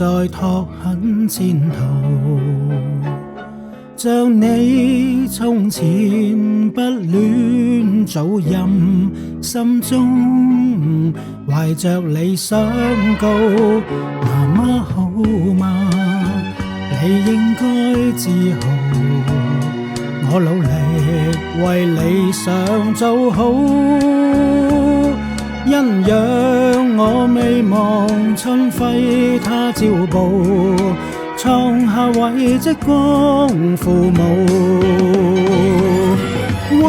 再托很前途，像你從前不戀早任，心中懷着理想高，媽媽好嗎？你應該自豪，我努力為理想做好，欣賞我未忘春暉他朝報，創下遺跡光父母。溫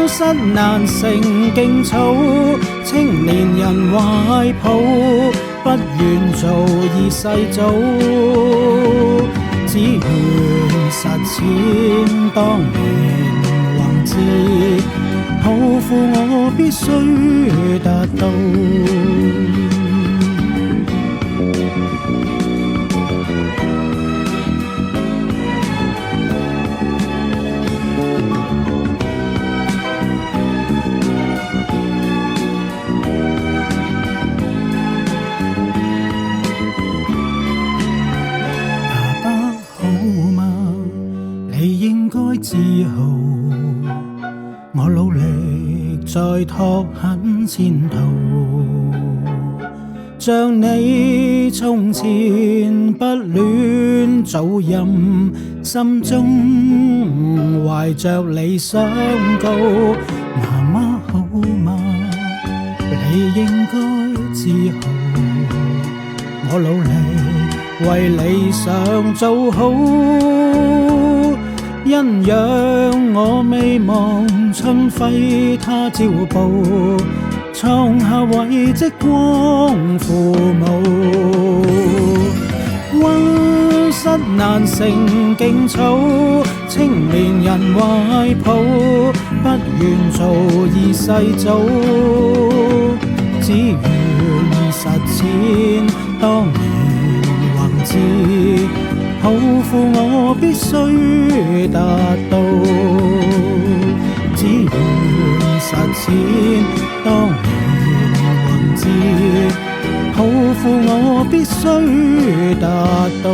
室難成勁草，青年人懷抱，不願做二世祖，只願實踐當年宏志，抱負我必須達到。自豪，我努力再托很前途，像你從前不戀早任，心中懷着理想高，媽媽好嗎？你應該自豪，我努力為理想做好，欣賞我未忘春暉他朝報，創下遺跡光父母。溫室難成勁草，青年人懷抱，不願做二世祖，只願實踐當年宏志，抱負我必須達到，只願實踐當年宏志，抱負我必須達到。